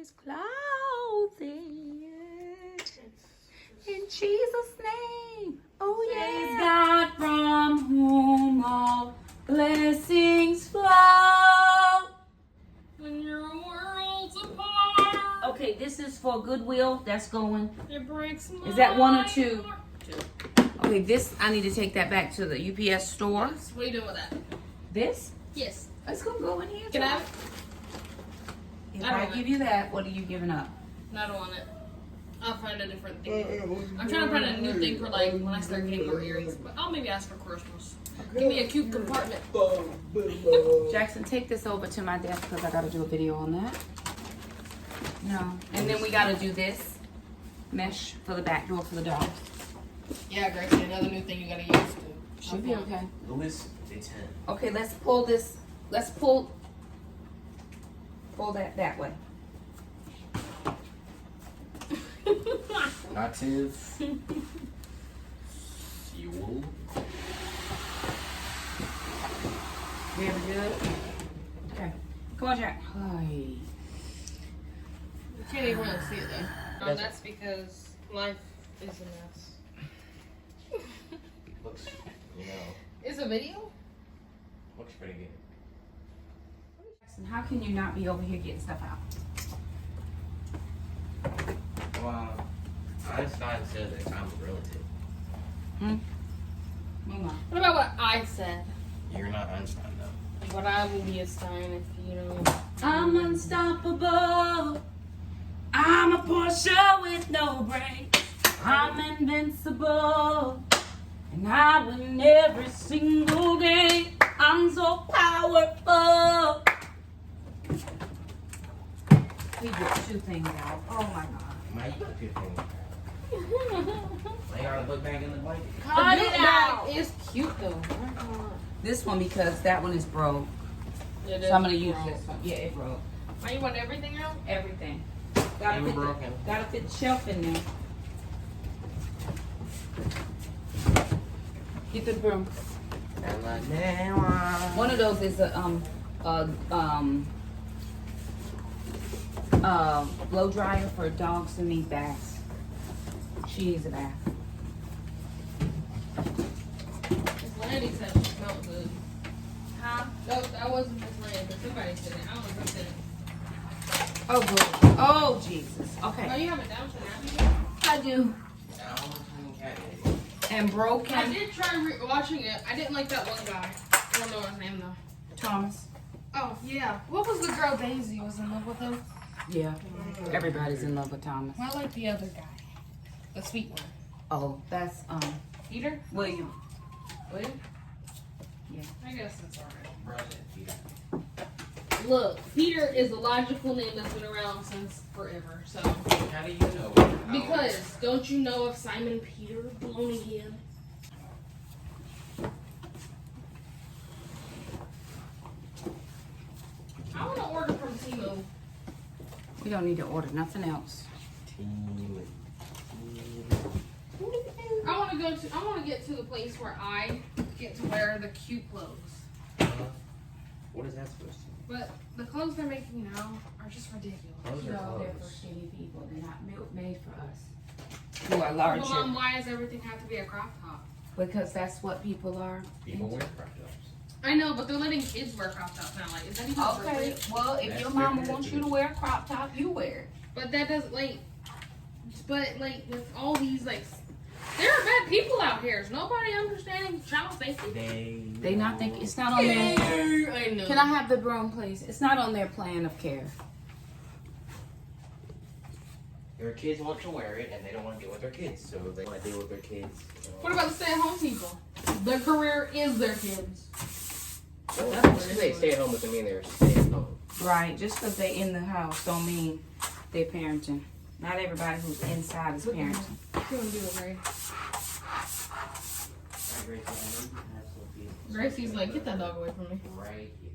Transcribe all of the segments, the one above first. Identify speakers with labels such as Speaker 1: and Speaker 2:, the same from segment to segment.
Speaker 1: his clothing. In Jesus' name. Oh,
Speaker 2: Praise
Speaker 1: yeah.
Speaker 2: God from whom all blessings flow. When your world's apart. Okay, this is for Goodwill. That's going.
Speaker 1: It breaks my
Speaker 2: Is that one or two?
Speaker 1: heart.
Speaker 2: Okay, this, I need to take that back to the UPS store.
Speaker 1: Yes. What are you doing with that?
Speaker 2: This?
Speaker 1: Yes.
Speaker 2: It's going to go in here.
Speaker 1: Can I have it?
Speaker 2: If
Speaker 1: I don't
Speaker 2: I
Speaker 1: want
Speaker 2: give
Speaker 1: it.
Speaker 2: you that, what are you giving up?
Speaker 1: No, I don't want it. I'll find a different thing. I'm trying to find a new thing for like when I start getting more earrings. But I'll maybe ask for Christmas. Give me a cute compartment.
Speaker 2: Jackson, take this over to my desk because I got to do a video on that. No. And then we got to do this mesh for the back door for the dogs.
Speaker 1: Yeah, Gracie, another new thing you gotta use to.
Speaker 2: Should be okay.
Speaker 3: Louis, it's 10.
Speaker 2: Okay, let's pull this. Let's pull that way.
Speaker 3: Native. Fuel.
Speaker 2: Very good. Okay. Come on, Jack. Hi.
Speaker 1: You can't even really see it though. No, that's because life is a mess.
Speaker 3: Looks, you know,
Speaker 1: Is a video?
Speaker 3: looks pretty good.
Speaker 2: Jackson, how can you not be over here getting stuff out?
Speaker 3: Well, Einstein said that time's relative.
Speaker 2: Mama.
Speaker 1: What about what I said?
Speaker 3: You're not Einstein, though.
Speaker 1: But I will be a Stein if you know.
Speaker 2: I'm unstoppable. I'm a Porsche with no brakes. I'm invincible. And I win every single game. I'm so powerful. He just two things out. Oh my God.
Speaker 3: My, you got 2 things. Lay on the book bag in the blanket.
Speaker 2: Cut it out.
Speaker 1: It's cute though.
Speaker 2: This one because that one is broke.
Speaker 1: It
Speaker 2: So I'm gonna use this one. Yeah, it broke.
Speaker 1: Why you want everything out?
Speaker 2: Everything.
Speaker 3: They were broken.
Speaker 2: Gotta fit the shelf in there. Get the broom.
Speaker 3: And like, now
Speaker 2: One of those is a blow dryer for dogs who need baths. She needs a bath.
Speaker 1: Miss Landy said she smelled good.
Speaker 2: Huh?
Speaker 1: No, that wasn't Miss Landy, but somebody said it. I don't know who said it.
Speaker 2: Oh good. Oh Jesus.
Speaker 1: Oh,
Speaker 2: Okay.
Speaker 1: you have a Downton Abbey?
Speaker 2: I do. And
Speaker 1: I
Speaker 2: broken.
Speaker 1: did try watching it. I didn't like that one guy. I don't know his name though.
Speaker 2: Thomas.
Speaker 1: Oh yeah. What was the girl Daisy was in love with him?
Speaker 2: Yeah. Everybody's in love with Thomas.
Speaker 1: I like the other guy, the sweet one.
Speaker 2: Oh, that's
Speaker 1: Peter?
Speaker 2: William.
Speaker 1: William?
Speaker 2: Yeah.
Speaker 1: I guess that's alright. Look, Peter is a logical name that's been around since forever. So
Speaker 3: How do you know?
Speaker 1: because don't you know of Simon Peter blown again? I want to order from Timo.
Speaker 2: We don't need to order nothing else.
Speaker 1: I want to go to. I want to get to the place where I get to wear the cute clothes.
Speaker 3: What is that supposed to be?
Speaker 1: But the clothes they're making now are just ridiculous.
Speaker 3: Those are
Speaker 2: No, they're for
Speaker 3: clothes.
Speaker 2: skinny people. They're not made for us. Who are
Speaker 1: Well,
Speaker 2: larger.
Speaker 1: Mom, why does everything have to be a crop top?
Speaker 2: Because that's what people are.
Speaker 3: People wear crop tops.
Speaker 1: I know, but they're letting kids wear crop tops now. Like, is that even
Speaker 2: Okay,
Speaker 1: appropriate?
Speaker 2: well, if your mama wants you to wear a crop top, you wear it.
Speaker 1: But that doesn't like. But like with all these like, there are bad people out here. Is nobody understanding child safety?
Speaker 2: They not think it's not on their.
Speaker 1: I know.
Speaker 2: Can I have the broom, please? It's not on their plan of care.
Speaker 3: Their kids want to wear it, and they don't want to deal with their kids, so they want to deal with their kids.
Speaker 1: What about the stay-at-home people? Their career is their kids.
Speaker 3: Well, they stay at home doesn't mean they're stay at home.
Speaker 2: Right, just because they in the house don't mean they're parenting. Not everybody who's inside is parenting.
Speaker 1: What you gonna do, Ray? Gracie's like, get that dog away from me.
Speaker 3: Right here.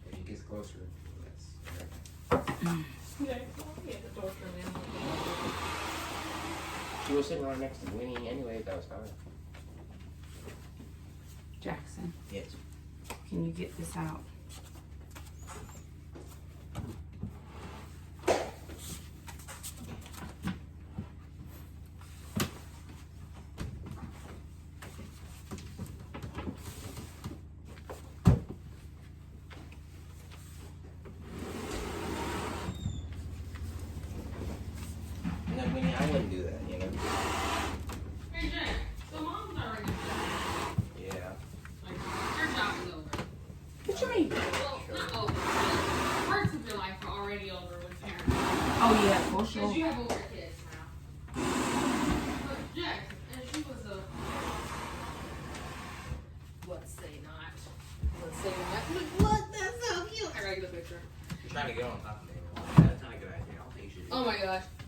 Speaker 3: If she gets closer, that's
Speaker 1: Yeah, get the door from them.
Speaker 3: She was sitting right next to Winnie anyway, that was fine.
Speaker 2: Jackson,
Speaker 3: Yes.
Speaker 2: can you get this out?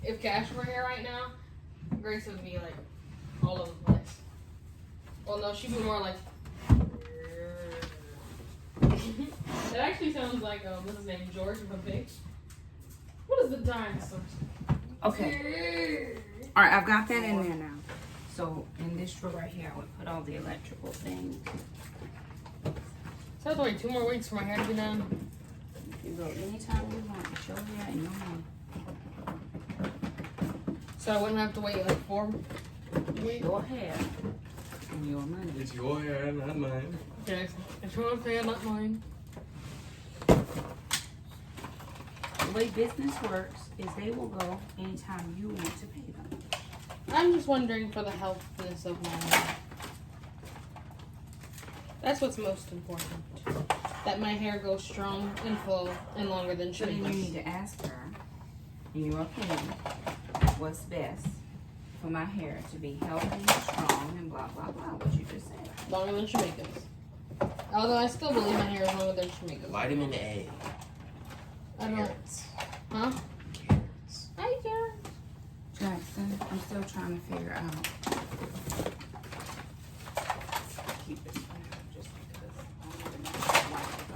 Speaker 1: if Cash were here right now, Grace would be like all over the place. Well, no, she'd be more like. It actually sounds like what's his name, George from Pig. What is the dinosaur?
Speaker 2: Okay. All right, I've got that in there now. So in this drawer right here, I would put all the electrical things.
Speaker 1: So I have to wait 2 more weeks for my hair to be done.
Speaker 2: You go anytime you want. It's your hair and your money.
Speaker 1: So I wouldn't have to wait like 4 weeks.
Speaker 2: Your hair and your money.
Speaker 3: It's your hair, not mine.
Speaker 1: Okay, it's your hair, not mine.
Speaker 2: The way business works is they will go anytime you want to pay them.
Speaker 1: I'm just wondering for the healthiness of my hair. That's what's most important. That my hair goes strong and full and longer than
Speaker 2: So then you
Speaker 1: Shakema's.
Speaker 2: need to ask her, in your opinion, what's best for my hair to be healthy, strong, and blah, blah, blah, what you just said.
Speaker 1: Longer than Shakema's. Although I still believe my hair is longer than Shakema's.
Speaker 3: Vitamin A.
Speaker 1: I don't.
Speaker 3: Carrots.
Speaker 1: Huh?
Speaker 3: Carrots.
Speaker 1: Hi, Karen.
Speaker 2: Jackson, I'm still trying to figure out. Keep this one out just because I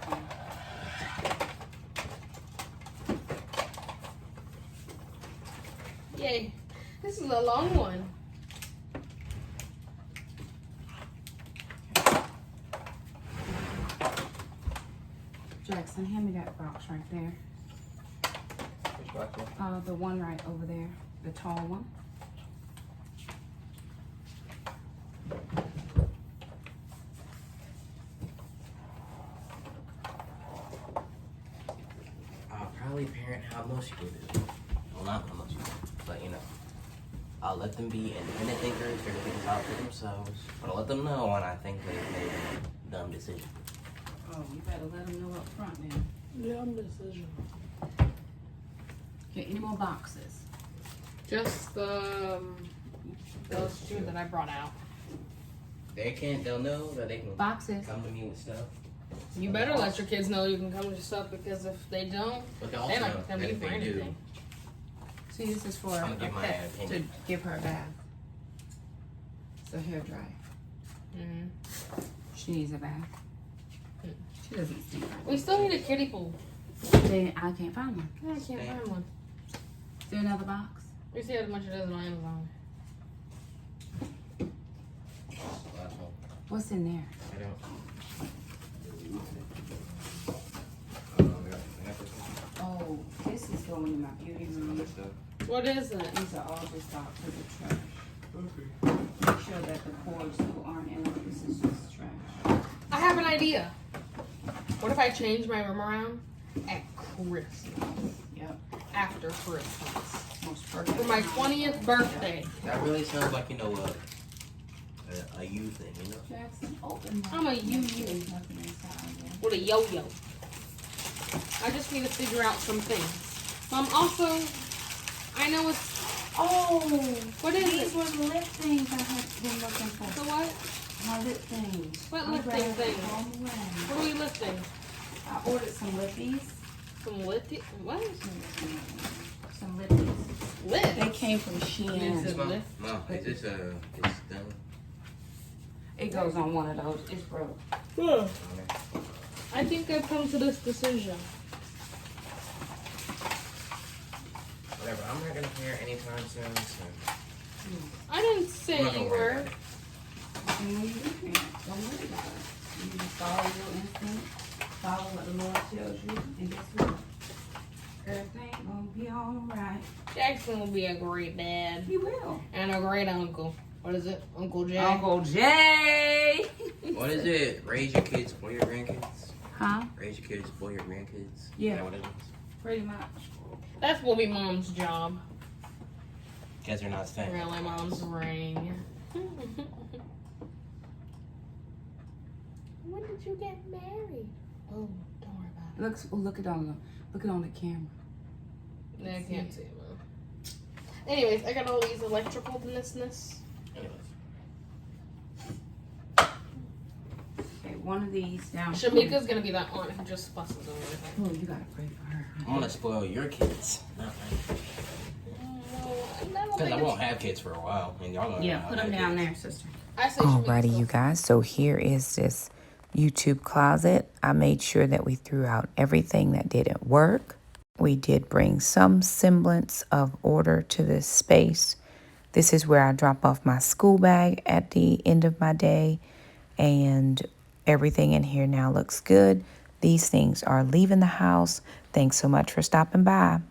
Speaker 2: don't know.
Speaker 1: Yay. This is a long one.
Speaker 2: Jackson, hand me that box right there.
Speaker 3: Which box?
Speaker 2: The one right over there, the tall one.
Speaker 3: Probably parent how much you give it. Well, not how much you give it, but you know. I'll let them be independent thinkers, figure things out for themselves. But I'll let them know when I think they've made a dumb decision.
Speaker 2: Oh, you better let them know up front then.
Speaker 1: Dumb decision.
Speaker 2: Okay, any more boxes?
Speaker 1: Just those 2 that I brought out.
Speaker 3: They'll know that they can
Speaker 2: Boxes.
Speaker 3: come to me with stuff.
Speaker 1: You better let your kids know you can come to stuff because if they don't,
Speaker 3: But they
Speaker 1: they're
Speaker 3: also know
Speaker 1: not gonna
Speaker 3: that
Speaker 1: be
Speaker 3: if
Speaker 1: for
Speaker 3: they do,
Speaker 1: anything.
Speaker 2: See, this is for
Speaker 3: I'm
Speaker 2: a
Speaker 3: gonna give my
Speaker 2: pet to
Speaker 3: opinion.
Speaker 2: give her a bath. It's a hair dryer.
Speaker 1: Mm-hmm.
Speaker 2: She needs a bath. She doesn't stink.
Speaker 1: We still need a kiddie pool.
Speaker 2: Then I can't find one.
Speaker 1: I can't find one.
Speaker 2: Is there another box?
Speaker 1: We see how much it is on Amazon.
Speaker 3: Last one.
Speaker 2: What's in there?
Speaker 3: I don't.
Speaker 2: Oh, this is going in my beauty room.
Speaker 1: What is it?
Speaker 2: These are all just out to the trash. Make sure that the cords still aren't in it. This is just trash.
Speaker 1: I have an idea. What if I change my room around at Christmas?
Speaker 2: Yep.
Speaker 1: After Christmas.
Speaker 2: Most perfect.
Speaker 1: For my 20th birthday.
Speaker 3: That really sounds like, you know what? A you thing, you know?
Speaker 2: Jackson, open that.
Speaker 1: I'm a you.
Speaker 2: There's nothing inside there.
Speaker 1: With a yo-yo. I just need to figure out some things. Also, I know it's...
Speaker 2: Oh!
Speaker 1: What is
Speaker 2: These
Speaker 1: it?
Speaker 2: were the lip things I had been looking for.
Speaker 1: The what?
Speaker 2: My lip things.
Speaker 1: What
Speaker 2: I'm
Speaker 1: lifting
Speaker 2: glad I
Speaker 1: things?
Speaker 2: found one.
Speaker 1: What are we lifting?
Speaker 2: I ordered some lippies.
Speaker 1: Some lifting? What?
Speaker 2: Some lippies.
Speaker 1: Lift?
Speaker 2: They came from Shein.
Speaker 1: Is it
Speaker 3: Mom,
Speaker 1: lift?
Speaker 3: Mom, is this it's done?
Speaker 2: It goes on one of those. It's broke.
Speaker 1: Yeah. I think I've come to this decision.
Speaker 3: Whatever, I'm not gonna hear anytime soon, so.
Speaker 1: I didn't say
Speaker 3: I'm not
Speaker 1: you
Speaker 3: gonna worry
Speaker 1: were.
Speaker 3: about it.
Speaker 2: And when you do that, don't worry about it. You just follow your instinct, follow what the Lord tells you, and guess what? Everything gonna be alright.
Speaker 1: Jackson will be a great dad.
Speaker 2: He will.
Speaker 1: And a great uncle. What is it? Uncle Jay?
Speaker 2: Uncle Jay!
Speaker 3: What is it? Raise your kids, spoil your grandkids?
Speaker 2: Huh?
Speaker 3: Raise your kids, spoil your grandkids?
Speaker 2: Yeah.
Speaker 3: Is that what it is?
Speaker 2: Pretty much.
Speaker 1: That's will be mom's job.
Speaker 3: Guys are not staying.
Speaker 1: Really, mom's ring. When did you get married? Oh, don't worry about
Speaker 2: Look it on the camera.
Speaker 1: it. I can't see it, Mom. Anyways, I got all these electrical business.
Speaker 3: Anyways.
Speaker 2: Okay, one of these down.
Speaker 1: Shamika's gonna be that aunt who just fusses over everything.
Speaker 2: Oh, you gotta pray for her.
Speaker 3: I'm gonna spoil your kids. Not mine.
Speaker 1: Oh,
Speaker 3: Because I won't have kids for a while, and y'all don't.
Speaker 2: Yeah, put them down there, sister.
Speaker 1: I say she makes
Speaker 4: Alrighty,
Speaker 1: stuff.
Speaker 4: you guys. So here is this YouTube closet. I made sure that we threw out everything that didn't work. We did bring some semblance of order to this space. This is where I drop off my school bag at the end of my day. And everything in here now looks good. These things are leaving the house. Thanks so much for stopping by.